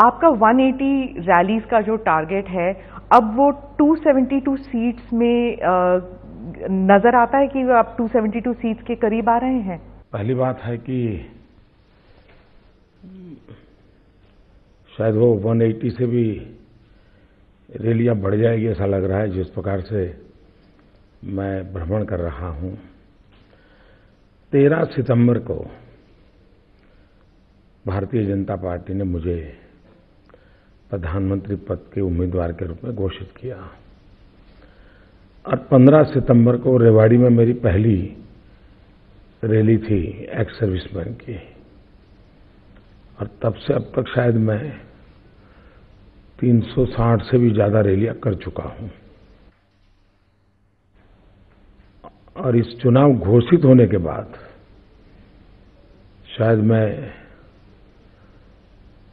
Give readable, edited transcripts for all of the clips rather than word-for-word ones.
आपका 180 रैलीज का जो टारगेट है, अब वो 272 सीट्स में नजर आता है कि आप 272 सीट्स के करीब आ रहे हैं? पहली बात है कि शायद वो 180 से भी रैलियां बढ़ जाएगी ऐसा लग रहा है, जिस प्रकार से मैं भ्रमण कर रहा हूं। 13 सितंबर को भारतीय जनता पार्टी ने मुझे प्रधानमंत्री पद के उम्मीदवार के रूप में घोषित किया और 15 सितंबर को रेवाड़ी में मेरी पहली रैली थी एक्स सर्विसमैन की, और तब से अब तक शायद मैं 360 से भी ज्यादा रैलियां कर चुका हूं। और इस चुनाव घोषित होने के बाद शायद मैं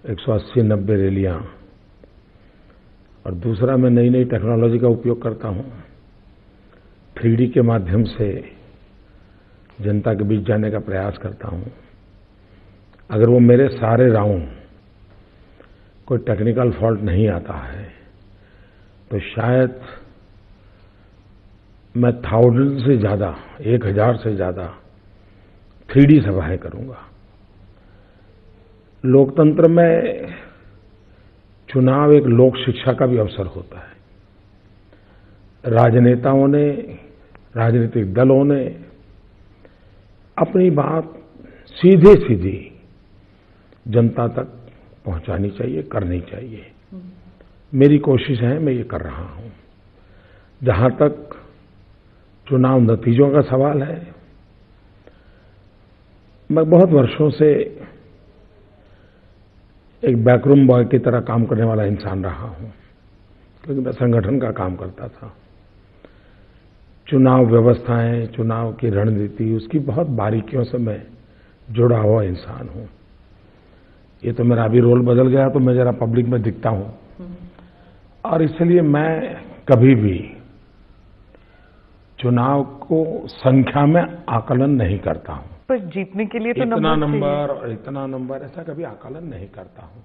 180-90 रैलियां, और दूसरा मैं नई नई टेक्नोलॉजी का उपयोग करता हूं। 3D के माध्यम से जनता के बीच जाने का प्रयास करता हूं। अगर वो मेरे सारे राउंड कोई टेक्निकल फॉल्ट नहीं आता है तो शायद मैं 1000 से ज्यादा, 1000 से ज्यादा 3D सभाएं करूंगा। लोकतंत्र में चुनाव एक लोक शिक्षा का भी अवसर होता है। राजनेताओं ने, राजनीतिक दलों ने अपनी बात सीधे सीधी जनता तक पहुंचानी चाहिए, करनी चाहिए। मेरी कोशिश है, मैं ये कर रहा हूं। जहां तक चुनाव नतीजों का सवाल है, मैं बहुत वर्षों से एक बैकरूम बॉय की तरह काम करने वाला इंसान रहा हूं, क्योंकि मैं संगठन का काम करता था। चुनाव व्यवस्थाएं, चुनाव की रणनीति, उसकी बहुत बारीकियों से मैं जुड़ा हुआ इंसान हूं। ये तो मेरा अभी रोल बदल गया तो मैं जरा पब्लिक में दिखता हूं, और इसलिए मैं कभी भी चुनाव को संख्या में आकलन नहीं करता हूं। पर जीतने के लिए तो इतना नंबर और इतना नंबर ऐसा कभी आकलन नहीं करता हूं।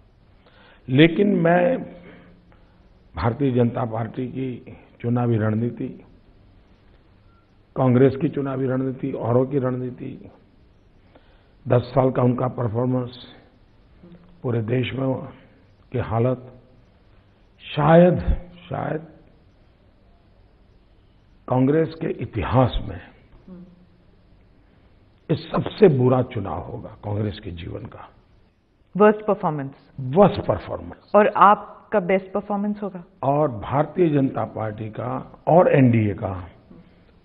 लेकिन मैं भारतीय जनता पार्टी की चुनावी रणनीति, कांग्रेस की चुनावी रणनीति, औरों की रणनीति, 10 साल का उनका परफॉर्मेंस, पूरे देश में की हालत, शायद कांग्रेस के इतिहास में ये सबसे बुरा चुनाव होगा कांग्रेस के जीवन का। Worst performance. और आपका बेस्ट परफॉर्मेंस होगा? और भारतीय जनता पार्टी का और एनडीए का,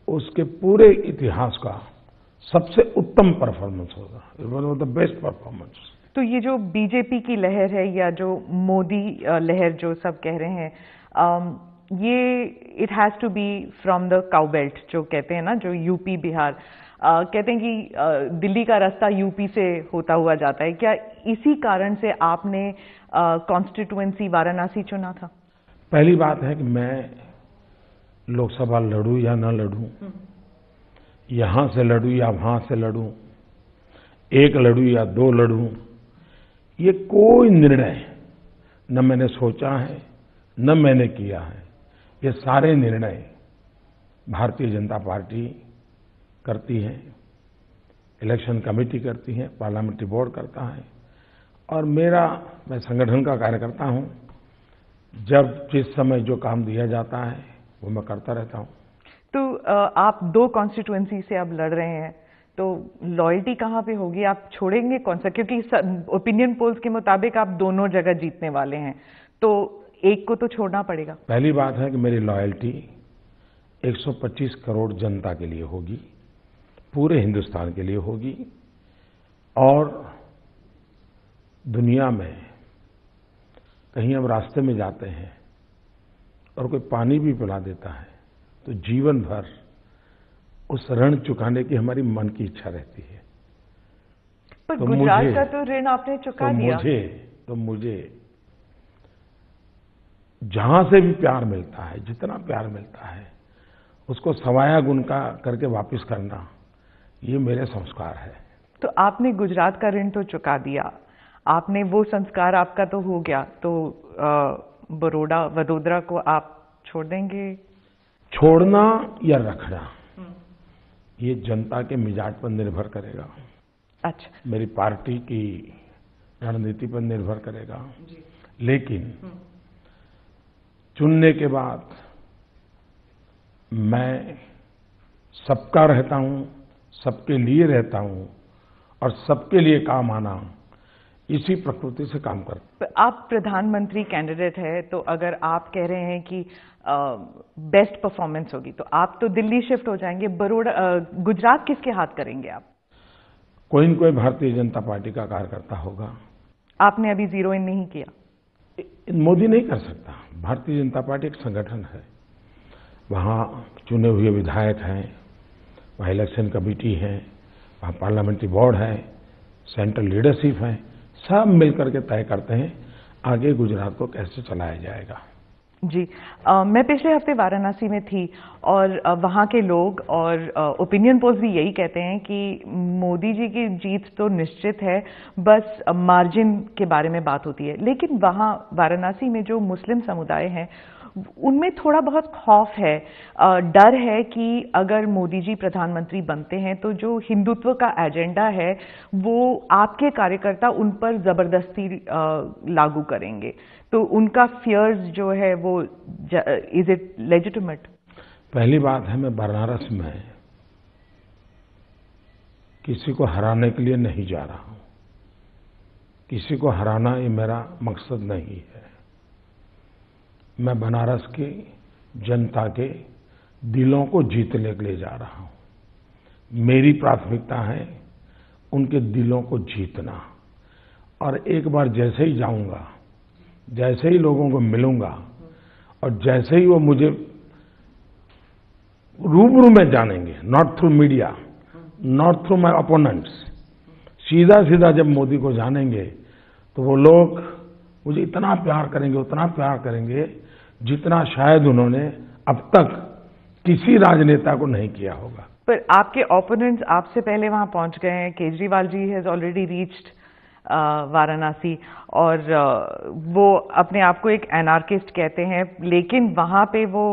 उसके पूरे इतिहास का सबसे उत्तम परफॉर्मेंस होगा। One of the best performance. तो ये जो बीजेपी की लहर है या जो मोदी लहर जो सब कह रहे हैं, ये it has to be from the cow belt जो कहते हैं ना, जो यूपी बिहार, कहते हैं कि दिल्ली का रास्ता यूपी से होता हुआ जाता है। क्या इसी कारण से आपने कॉन्स्टिट्यूएंसी वाराणसी चुना था? पहली बात है कि मैं लोकसभा लड़ूं या न लड़ूं, यहां से लड़ूं या वहां से लड़ूं, एक लड़ूं या 2 लड़ूं, ये कोई निर्णय न मैंने सोचा है न मैंने किया है। ये सारे निर्णय भारतीय जनता पार्टी करती है, इलेक्शन कमेटी करती है, पार्लियामेंट्री बोर्ड करता है, और मैं संगठन का कार्य करता हूं। जब जिस समय जो काम दिया जाता है वो मैं करता रहता हूं। तो आप 2 कॉन्स्टिट्यूएंसी से अब लड़ रहे हैं, तो लॉयल्टी कहां पे होगी? आप छोड़ेंगे कौन सा? क्योंकि ओपिनियन पोल्स के मुताबिक आप दोनों जगह जीतने वाले हैं, तो एक को तो छोड़ना पड़ेगा। पहली बात है कि मेरी लॉयल्टी 125 करोड़ जनता के लिए होगी, पूरे हिंदुस्तान के लिए होगी। और दुनिया में कहीं हम रास्ते में जाते हैं और कोई पानी भी पिला देता है तो जीवन भर उस ऋण चुकाने की हमारी मन की इच्छा रहती है। पर गुजरात का तो ऋण आपने चुका दिया। मुझे जहां से भी प्यार मिलता है, जितना प्यार मिलता है, उसको सवाया गुण का करके वापस करना, ये मेरे संस्कार है। तो आपने गुजरात का ऋण तो चुका दिया, आपने वो संस्कार आपका तो हो गया, तो बड़ौदा वडोदरा को आप छोड़ देंगे? छोड़ना या रखना ये जनता के मिजाज पर निर्भर करेगा। अच्छा। मेरी पार्टी की रणनीति पर निर्भर करेगा। लेकिन चुनने के बाद मैं सबका रहता हूं, सबके लिए रहता हूं और सबके लिए काम आना, इसी प्रकृति से काम करता हूं। आप प्रधानमंत्री कैंडिडेट है, तो अगर आप कह रहे हैं कि बेस्ट परफॉर्मेंस होगी तो आप तो दिल्ली शिफ्ट हो जाएंगे, गुजरात किसके हाथ करेंगे आप? कोई न कोई भारतीय जनता पार्टी का कार्यकर्ता होगा। आपने अभी जीरो इन नहीं किया? मोदी नहीं कर सकता। भारतीय जनता पार्टी एक संगठन है, वहां चुने हुए विधायक हैं, वहां इलेक्शन कमेटी है, वहां पार्लियामेंट्री बोर्ड है, सेंट्रल लीडरशिप है, सब मिलकर के तय करते हैं आगे गुजरात को कैसे चलाया जाएगा। जी, मैं पिछले हफ्ते वाराणसी में थी और वहाँ के लोग और ओपिनियन पोल्स भी यही कहते हैं कि मोदी जी की जीत तो निश्चित है, बस मार्जिन के बारे में बात होती है। लेकिन वहाँ वाराणसी में जो मुस्लिम समुदाय हैं उनमें थोड़ा बहुत खौफ है, डर है कि अगर मोदी जी प्रधानमंत्री बनते हैं तो जो हिंदुत्व का एजेंडा है वो आपके कार्यकर्ता उन पर जबरदस्ती लागू करेंगे, तो उनका फियर्स जो है वो, इज इट लेजिटिमेट? पहली बात है, मैं बनारस में किसी को हराने के लिए नहीं जा रहा हूं। किसी को हराना ये मेरा मकसद नहीं है। मैं बनारस की जनता के दिलों को जीतने के लिए जा रहा हूं। मेरी प्राथमिकता है उनके दिलों को जीतना, और एक बार जैसे ही जाऊंगा, जैसे ही लोगों को मिलूंगा और जैसे ही वो मुझे रूबरू में जानेंगे, not through media, not through my opponents, सीधा सीधा जब मोदी को जानेंगे तो वो लोग मुझे इतना प्यार करेंगे, उतना प्यार करेंगे जितना शायद उन्होंने अब तक किसी राजनेता को नहीं किया होगा। पर आपके ओपोनेंट्स आपसे पहले वहां पहुंच गए हैं। Kejriwal ji has already reached Varanasi, और वो अपने आप को एक एनार्किस्ट कहते हैं, लेकिन वहां पे वो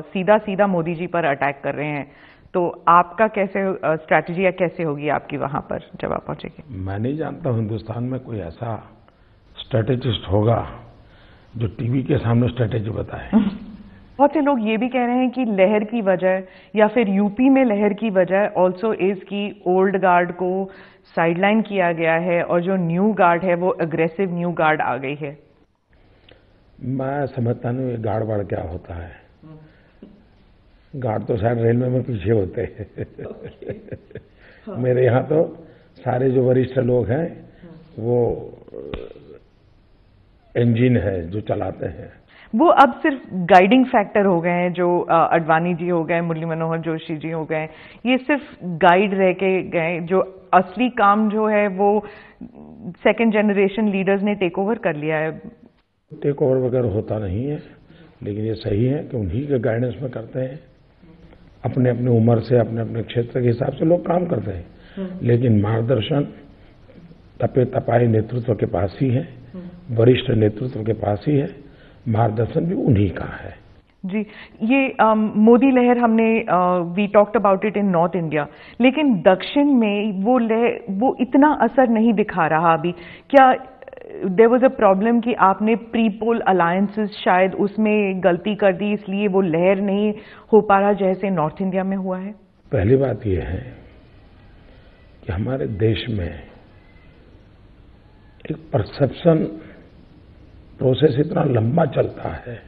सीधा सीधा मोदी जी पर अटैक कर रहे हैं। तो आपका कैसे स्ट्रैटेजी या कैसे होगी आपकी वहां पर जब आप पहुंचेंगे? मैं नहीं जानता हिंदुस्तान में कोई ऐसा स्ट्रैटेजिस्ट होगा जो टीवी के सामने स्ट्रैटेजी बताए। बहुत से लोग ये भी कह रहे हैं कि लहर की वजह, या फिर यूपी में लहर की वजह ऑल्सो इज की ओल्ड गार्ड को साइडलाइन किया गया है और जो न्यू गार्ड है वो अग्रेसिव न्यू गार्ड आ गई है। मैं समझता नहीं ये गार्ड वार्ड क्या होता है। गार्ड तो शायद रेलवे में पीछे होते हैं। मेरे यहाँ तो सारे जो वरिष्ठ लोग हैं वो इंजन है जो चलाते हैं। वो अब सिर्फ गाइडिंग फैक्टर हो गए हैं, जो अडवाणी जी हो गए, मुरली मनोहर जोशी जी हो गए, ये सिर्फ गाइड रह के गए। जो असली काम जो है वो सेकंड जनरेशन लीडर्स ने टेक ओवर कर लिया है। टेक ओवर वगैरह होता नहीं है, लेकिन ये सही है कि उन्हीं के गाइडेंस में करते हैं। अपने अपने उम्र से, अपने अपने क्षेत्र के हिसाब से लोग काम करते हैं, लेकिन मार्गदर्शन तपे तपाए नेतृत्व के पास ही है, वरिष्ठ नेतृत्व के पास ही है, मार्गदर्शन भी उन्हीं का है। जी, ये मोदी लहर हमने we talked about it in North India, लेकिन दक्षिण में वो लहर वो इतना असर नहीं दिखा रहा अभी। क्या देयर वाज अ प्रॉब्लम कि आपने प्री पोल अलायंसेस शायद उसमें गलती कर दी, इसलिए वो लहर नहीं हो पा रहा जैसे नॉर्थ इंडिया में हुआ है? पहली बात यह है कि हमारे देश में एक परसेप्शन प्रोसेस इतना लंबा चलता है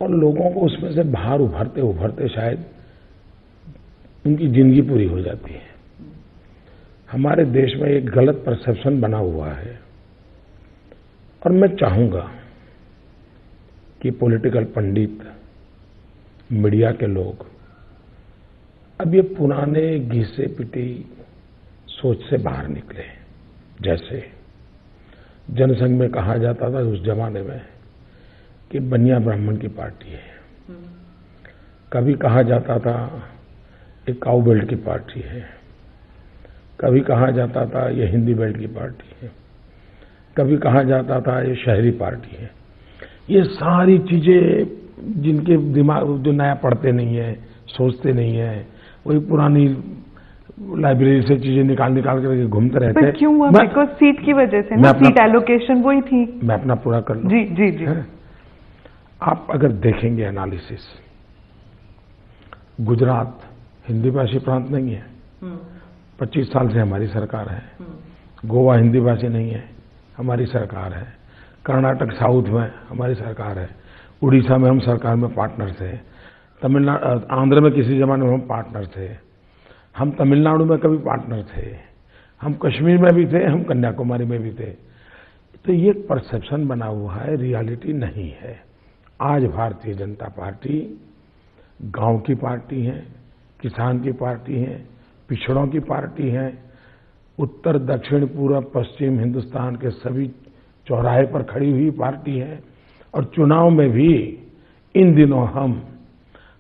और लोगों को उसमें से बाहर उभरते उभरते शायद उनकी जिंदगी पूरी हो जाती है। हमारे देश में एक गलत परसेप्शन बना हुआ है और मैं चाहूंगा कि पॉलिटिकल पंडित, मीडिया के लोग अब ये पुराने घिसे पिटी सोच से बाहर निकले। जैसे जनसंघ में कहा जाता था उस जमाने में कि बनिया ब्राह्मण की पार्टी है, कभी कहा जाता था एक काउ बेल्ट की पार्टी है, कभी कहा जाता था ये हिंदी बेल्ट की पार्टी है, कभी कहा जाता था ये शहरी पार्टी है। ये सारी चीजें जिनके दिमाग जो नया पढ़ते नहीं है, सोचते नहीं है, वही पुरानी लाइब्रेरी से चीजें निकाल के घूमते रहते हैं। क्यों हुआ? बिकॉज सीट की वजह से ना, सीट एलोकेशन वही थी। मैं अपना पूरा कर लूं। जी जी जी। आप अगर देखेंगे एनालिसिस, गुजरात हिंदी भाषी प्रांत नहीं है, 25 साल से हमारी सरकार है। गोवा हिंदी भाषी नहीं है, हमारी सरकार है। कर्नाटक साउथ में हमारी सरकार है। उड़ीसा में हम सरकार में पार्टनर थे। तमिलनाडु, आंध्र में किसी जमाने में हम पार्टनर थे। हम तमिलनाडु में कभी पार्टनर थे। हम कश्मीर में भी थे, हम कन्याकुमारी में भी थे। तो ये परसेप्शन बना हुआ है, रियलिटी नहीं है। आज भारतीय जनता पार्टी गांव की पार्टी है, किसान की पार्टी है, पिछड़ों की पार्टी है। उत्तर, दक्षिण, पूर्व, पश्चिम हिंदुस्तान के सभी चौराहे पर खड़ी हुई पार्टी है। और चुनाव में भी इन दिनों हम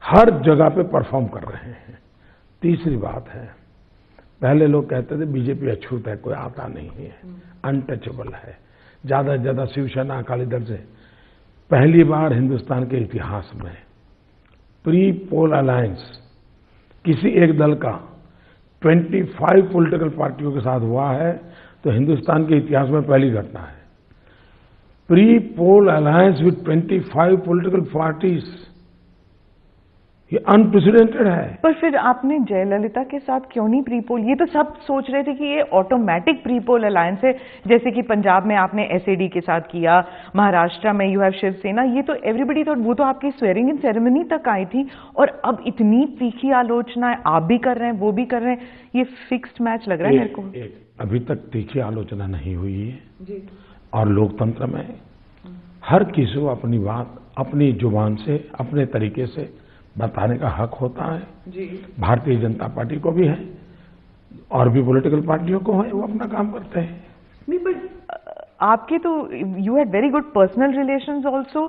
हर जगह पे परफॉर्म कर रहे हैं। तीसरी बात है, पहले लोग कहते थे बीजेपी अछूत है, कोई आता नहीं है, अनटचेबल है, ज्यादा से ज्यादा शिवसेना अकाली दल से। पहली बार हिंदुस्तान के इतिहास में प्री पोल अलायंस किसी एक दल का 25 पॉलिटिकल पार्टियों के साथ हुआ है, तो हिंदुस्तान के इतिहास में पहली घटना है। Pre poll alliance with 25 political parties, ये अनप्रेसिडेंटेड है। पर फिर आपने जयललिता के साथ क्यों नहीं प्री पोल? ये तो सब सोच रहे थे कि ये ऑटोमेटिक प्री पोल अलायंस है, जैसे कि पंजाब में आपने एसएडी के साथ किया, महाराष्ट्र में यू हैव शिवसेना। ये तो एवरीबडी थॉट, वो तो आपकी स्वेरिंग इन सेरेमनी तक आई थी। और अब इतनी तीखी आलोचना आप भी कर रहे हैं, वो भी कर रहे हैं। ये फिक्स्ड मैच लग रहा है मेरे को। अभी तक तीखी आलोचना नहीं हुई है जी। और लोकतंत्र में हर किसी को अपनी बात अपनी जुबान से, अपने तरीके से बताने का हक होता है जी। भारतीय जनता पार्टी को भी है और भी पॉलिटिकल पार्टियों को है, वो अपना काम करते हैं। नहीं, पर आपके तो you had very good personal relations also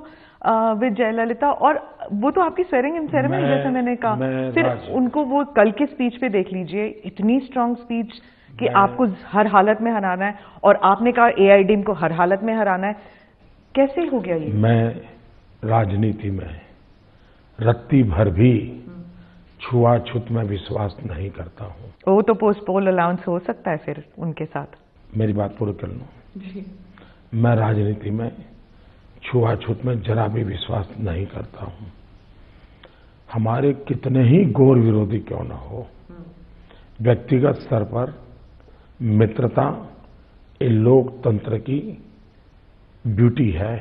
with Jayalalithaa, और वो तो आपकी स्वेरिंग इन सेरेमनी, जैसे मैंने कहा। फिर उनको वो कल के स्पीच पे देख लीजिए, इतनी स्ट्रांग स्पीच कि आपको हर हालत में हराना है, और आपने कहा एआईएमआईएम को हर हालत में हराना है। कैसे हो गया ये? मैं राजनीति में रत्ती भर भी छुआछूत में विश्वास नहीं करता हूँ। वो तो पोस्ट पोल अलाउंस हो सकता है फिर उनके साथ। मेरी बात पूरी कर लूं। मैं राजनीति में छुआछूत में जरा भी विश्वास नहीं करता हूँ। हमारे कितने ही गौर विरोधी क्यों न हो, व्यक्तिगत स्तर पर मित्रता ये लोकतंत्र की ब्यूटी है।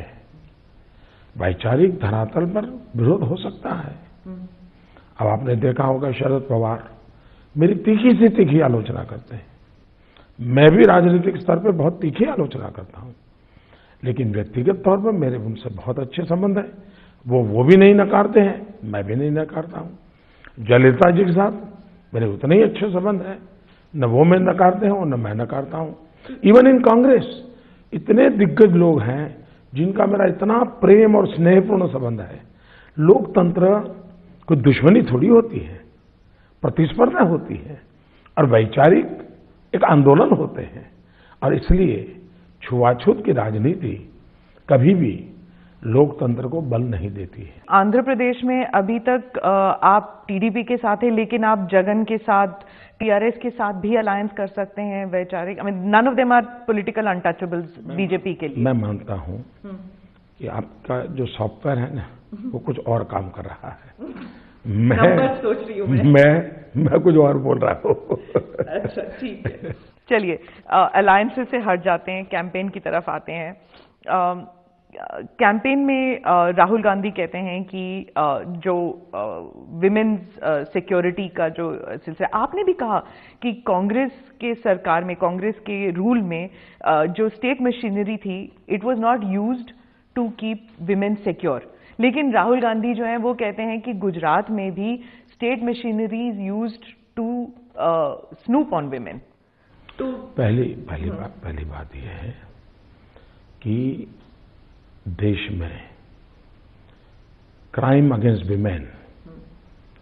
वैचारिक धरातल पर विरोध हो सकता है। अब आपने देखा होगा शरद पवार मेरी तीखी से तीखी आलोचना करते हैं। मैं भी राजनीतिक स्तर पर बहुत तीखी आलोचना करता हूं, लेकिन व्यक्तिगत तौर पर मेरे उनसे बहुत अच्छे संबंध हैं। वो भी नहीं नकारते हैं, मैं भी नहीं नकारता हूं। जयललिता जी के साथ मेरे उतने ही अच्छे संबंध हैं, न वो मैं नकारते हैं और न मैं नकारता हूं। इवन इन कांग्रेस इतने दिग्गज लोग हैं जिनका मेरा इतना प्रेम और स्नेहपूर्ण संबंध है। लोकतंत्र कोई दुश्मनी थोड़ी होती है, प्रतिस्पर्धा होती है और वैचारिक एक आंदोलन होते हैं। और इसलिए छुआछूत की राजनीति कभी भी लोकतंत्र को बल नहीं देती है। आंध्र प्रदेश में अभी तक आप टीडीपी के साथ हैं, लेकिन आप जगन के साथ, टीआरएस के साथ भी अलायंस कर सकते हैं वैचारिक। I mean none of them are political untouchables BJP के लिए। मैं मानता हूं कि आपका जो सॉफ्टवेयर है ना, वो कुछ और काम कर रहा है। मैं सोच रही हूं मैं कुछ और बोल रहा हूँ। अच्छा, ठीक है। चलिए, अलायंसेस से हट जाते हैं, कैंपेन की तरफ आते हैं। कैंपेन में राहुल गांधी कहते हैं कि जो विमेन्स सिक्योरिटी का जो सिलसिला, आपने भी कहा कि कांग्रेस के सरकार में, कांग्रेस के रूल में जो स्टेट मशीनरी थी, it was not used to keep women secure. लेकिन राहुल गांधी जो है वो कहते हैं कि गुजरात में भी state machinery is used to snoop on women. तो पहली बात यह है कि देश में क्राइम अगेंस्ट विमेन,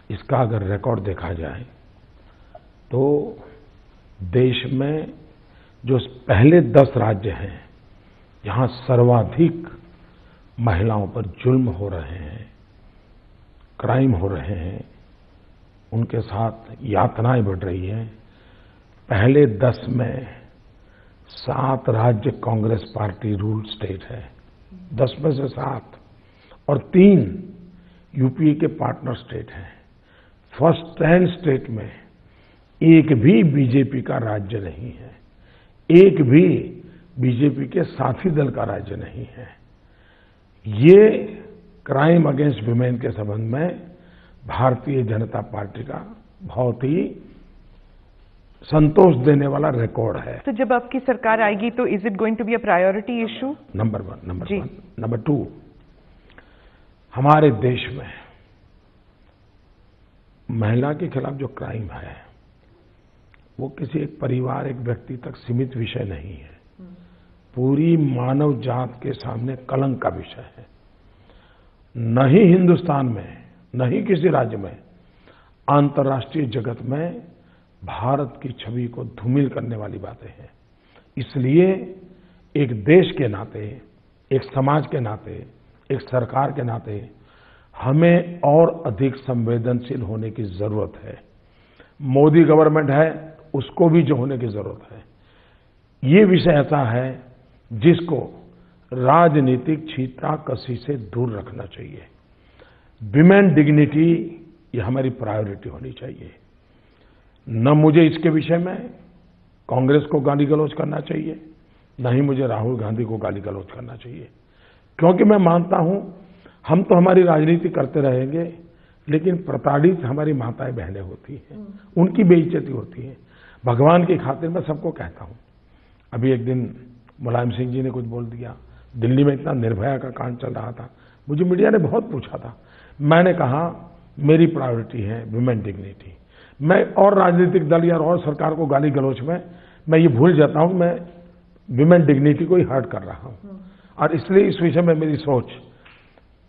इसका अगर रिकॉर्ड देखा जाए तो देश में जो पहले 10 राज्य हैं जहां सर्वाधिक महिलाओं पर जुल्म हो रहे हैं, क्राइम हो रहे हैं, उनके साथ यातनाएं बढ़ रही हैं, पहले 10 में 7 राज्य कांग्रेस पार्टी रूल स्टेट है, 10 में से 7, और 3 यूपीए के पार्टनर स्टेट हैं। फर्स्ट 10 स्टेट में एक भी बीजेपी का राज्य नहीं है, एक भी बीजेपी के साथी दल का राज्य नहीं है। ये क्राइम अगेंस्ट विमेन के संबंध में भारतीय जनता पार्टी का बहुत ही संतोष देने वाला रिकॉर्ड है। तो जब आपकी सरकार आएगी तो is it going to be a priority issue? Number 1। Number 2, हमारे देश में महिला के खिलाफ जो क्राइम है वो किसी एक परिवार, एक व्यक्ति तक सीमित विषय नहीं है, पूरी मानव जात के सामने कलंक का विषय है। न ही हिंदुस्तान में, न ही किसी राज्य में, अंतर्राष्ट्रीय जगत में भारत की छवि को धूमिल करने वाली बातें हैं। इसलिए एक देश के नाते, एक समाज के नाते, एक सरकार के नाते हमें और अधिक संवेदनशील होने की जरूरत है। मोदी गवर्नमेंट है, उसको भी जो होने की जरूरत है। ये विषय ऐसा है जिसको राजनीतिक छींटाकशी से दूर रखना चाहिए। विमेन डिग्निटी ये हमारी प्रायोरिटी होनी चाहिए। न मुझे इसके विषय में कांग्रेस को गाली गलौज करना चाहिए, न ही मुझे राहुल गांधी को गाली गलौज करना चाहिए, क्योंकि मैं मानता हूं हम तो हमारी राजनीति करते रहेंगे, लेकिन प्रताड़ित हमारी माताएं बहनें होती हैं, उनकी बेइज्जती होती है। भगवान की खातिर मैं सबको कहता हूं। अभी एक दिन मुलायम सिंह जी ने कुछ बोल दिया, दिल्ली में इतना निर्भया का कांड चल रहा था, मुझे मीडिया ने बहुत पूछा था, मैंने कहा मेरी प्रायोरिटी है विमेन डिग्निटी। मैं और राजनीतिक दल या और सरकार को गाली गलौज में मैं ये भूल जाता हूं, मैं विमेन डिग्निटी को ही हर्ट कर रहा हूं, और इसलिए इस विषय में मेरी सोच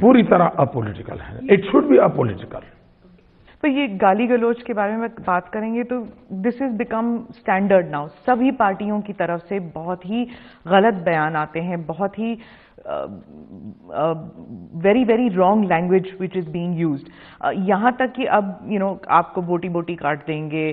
पूरी तरह अपॉलिटिकल है। It should be apolitical. तो ये गाली गलौज के बारे में बात करेंगे तो this is become standard now. सभी पार्टियों की तरफ से बहुत ही गलत बयान आते हैं, बहुत ही very very wrong language which is being used. यहाँ तक कि अब आपको बोटी बोटी काट देंगे,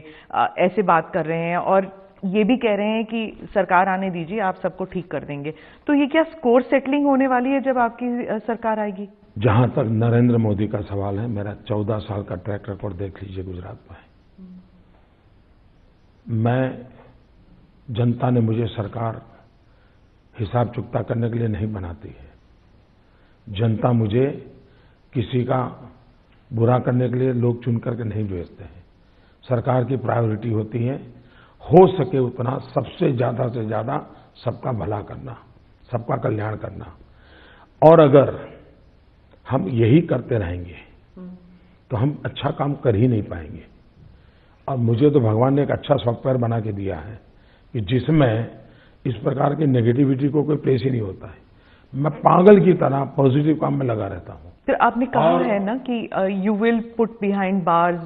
ऐसे बात कर रहे हैं, और ये भी कह रहे हैं कि सरकार आने दीजिए, आप सबको ठीक कर देंगे। तो ये क्या स्कोर सेटलिंग होने वाली है जब आपकी सरकार आएगी? जहां तक नरेंद्र मोदी का सवाल है, मेरा 14 साल का ट्रैक रिकॉर्ड देख लीजिए गुजरात में। मैं, जनता ने मुझे सरकार हिसाब चुकता करने के लिए नहीं बनाती है। जनता मुझे किसी का बुरा करने के लिए लोग चुन करके नहीं भेजते हैं। सरकार की प्रायोरिटी होती है हो सके उतना सबसे ज्यादा से ज्यादा सबका भला करना, सबका कल्याण करना। और अगर हम यही करते रहेंगे तो हम अच्छा काम कर ही नहीं पाएंगे। और मुझे तो भगवान ने एक अच्छा सॉफ्टवेयर बना के दिया है कि जिसमें इस प्रकार की नेगेटिविटी को कोई प्लेस ही नहीं होता है। मैं पागल की तरह पॉजिटिव काम में लगा रहता हूं। फिर आपने कहा है ना कि you will put behind bars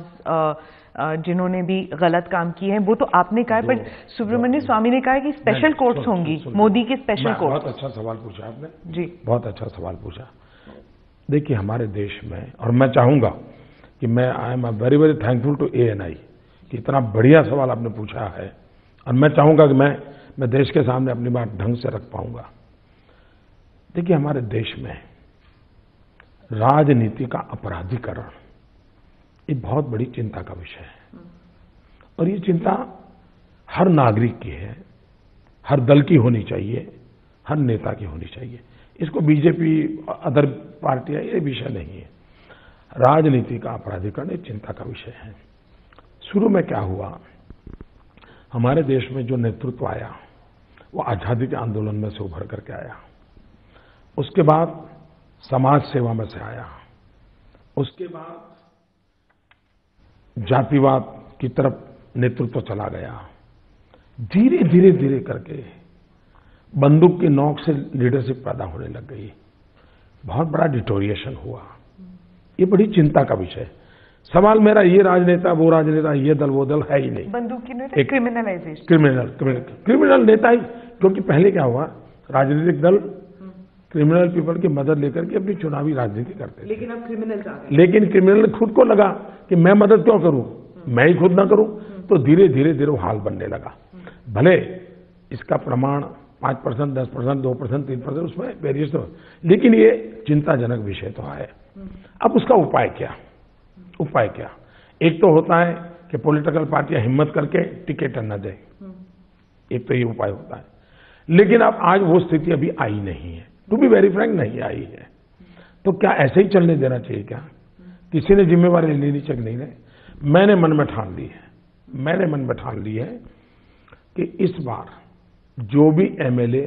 जिन्होंने भी गलत काम किए हैं, वो तो आपने कहा है, पर सुब्रमण्य स्वामी ने कहा है कि स्पेशल कोर्ट्स होंगी, मोदी की स्पेशल कोर्ट। बहुत अच्छा सवाल पूछा आपने जी, बहुत अच्छा सवाल पूछा। देखिए हमारे देश में, और मैं चाहूंगा कि मैं I am very very thankful to ANI कि इतना बढ़िया सवाल आपने पूछा है, और मैं चाहूंगा कि मैं देश के सामने अपनी बात ढंग से रख पाऊंगा। देखिए हमारे देश में राजनीति का अपराधीकरण ये बहुत बड़ी चिंता का विषय है, और ये चिंता हर नागरिक की है, हर दल की होनी चाहिए, हर नेता की होनी चाहिए। इसको बीजेपी अदर पार्टियां, ये विषय नहीं है। राजनीति का अपराधीकरण एक चिंता का विषय है। शुरू में क्या हुआ, हमारे देश में जो neतृत्व आया वो आजादी के आंदोलन में से उभर करके आया, उसके बाद समाज सेवा में से आया, उसके बाद जातिवाद की तरफ नेतृत्व चला गया, धीरे धीरे धीरे करके बंदूक की नोक से लीडरशिप पैदा होने लग गई, बहुत बड़ा डिटोरिएशन हुआ। ये बड़ी चिंता का विषय है। सवाल मेरा ये राजनेता वो राजनेता, ये दल वो दल है ही नहीं। बंदूक की नेता, क्रिमिनलाइजेशन, क्रिमिनल नेता ही, क्योंकि पहले क्या हुआ, राजनीतिक दल क्रिमिनल पीपल की मदद लेकर के अपनी चुनावी राजनीति करते थे। लेकिन अब क्रिमिनल आ गए। लेकिन क्रिमिनल खुद को लगा कि मैं मदद क्यों करूं, मैं ही खुद ना करूं, तो धीरे धीरे वो हाल बनने लगा। भले इसका प्रमाण 5%, 10%, 2%, 3% उसमें वेरिएशन, लेकिन ये चिंताजनक विषय तो है। अब उसका उपाय क्या? एक तो होता है कि पॉलिटिकल पार्टियां हिम्मत करके टिकट न दें, एक तो ये उपाय होता है। लेकिन अब आज वो स्थिति अभी आई नहीं है, टू बी वेरी फ्रैंक नहीं आई है। तो क्या ऐसे ही चलने देना चाहिए क्या? किसी ने जिम्मेवारी लेनी चाहिए नहीं? मैंने मन में ठान ली है कि इस बार जो भी एमएलए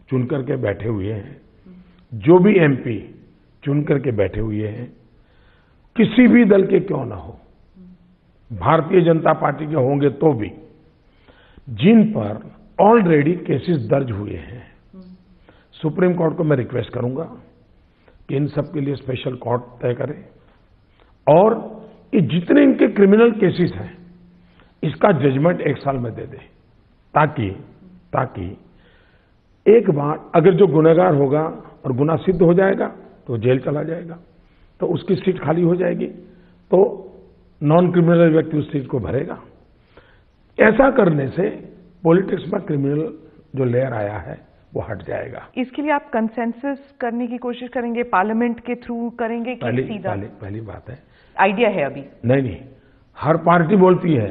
चुन करके बैठे हुए हैं, जो भी एमपी चुन करके बैठे हुए हैं, किसी भी दल के क्यों ना हो, भारतीय जनता पार्टी के होंगे तो भी, जिन पर ऑलरेडी केसेस दर्ज हुए हैं, सुप्रीम कोर्ट को मैं रिक्वेस्ट करूंगा कि इन सब के लिए स्पेशल कोर्ट तय करे और ये जितने इनके क्रिमिनल केसेस हैं इसका जजमेंट 1 साल में दे दे, ताकि एक बार अगर जो गुनहगार होगा और गुनाह सिद्ध हो जाएगा तो जेल चला जाएगा, तो उसकी सीट खाली हो जाएगी, तो नॉन क्रिमिनल व्यक्ति उस सीट को भरेगा। ऐसा करने से पॉलिटिक्स में क्रिमिनल जो लेयर आया है वो हट जाएगा। इसके लिए आप कंसेंसस करने की कोशिश करेंगे, पार्लियामेंट के थ्रू करेंगे कि सीधा? पहली बात है, आइडिया है अभी नहीं, हर पार्टी बोलती है।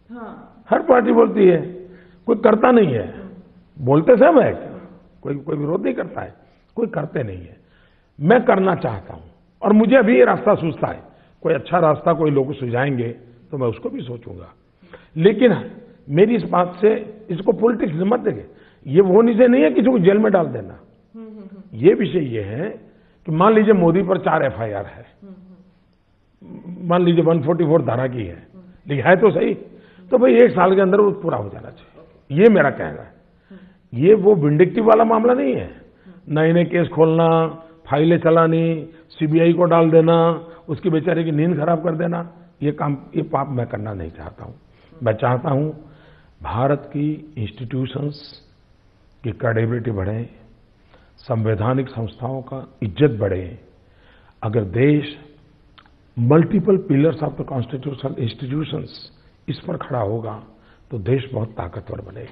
हाँ। हर पार्टी बोलती है, कोई करता नहीं है। बोलते सब है, कोई विरोध नहीं करता है, कोई करते नहीं है। मैं करना चाहता हूं और मुझे अभी ये रास्ता सूझता है, कोई अच्छा रास्ता कोई लोग सुझाएंगे तो मैं उसको भी सोचूंगा। लेकिन मेरी इस बात से इसको पॉलिटिक्स मत देंगे, ये वो विषय नहीं है किसी को जेल में डाल देना। ये विषय ये है कि मान लीजिए मोदी पर 4 FIR है, मान लीजिए 144 धारा की है, लेकिन है तो सही, तो भाई 1 साल के अंदर वो पूरा हो जाना चाहिए, ये मेरा कहना है। ये वो विंडिक्टिव वाला मामला नहीं है, नए नए केस खोलना, फाइलें चलानी, CBI को डाल देना, उसकी बेचारे की नींद खराब कर देना, ये पाप मैं करना नहीं चाहता हूं। मैं चाहता हूं भारत की इंस्टीट्यूशंस की क्रेडिबिलिटी बढ़े, संवैधानिक संस्थाओं का इज्जत बढ़े। अगर देश multiple pillars of the constitutional institutions इस पर खड़ा होगा तो देश बहुत ताकतवर बनेगा।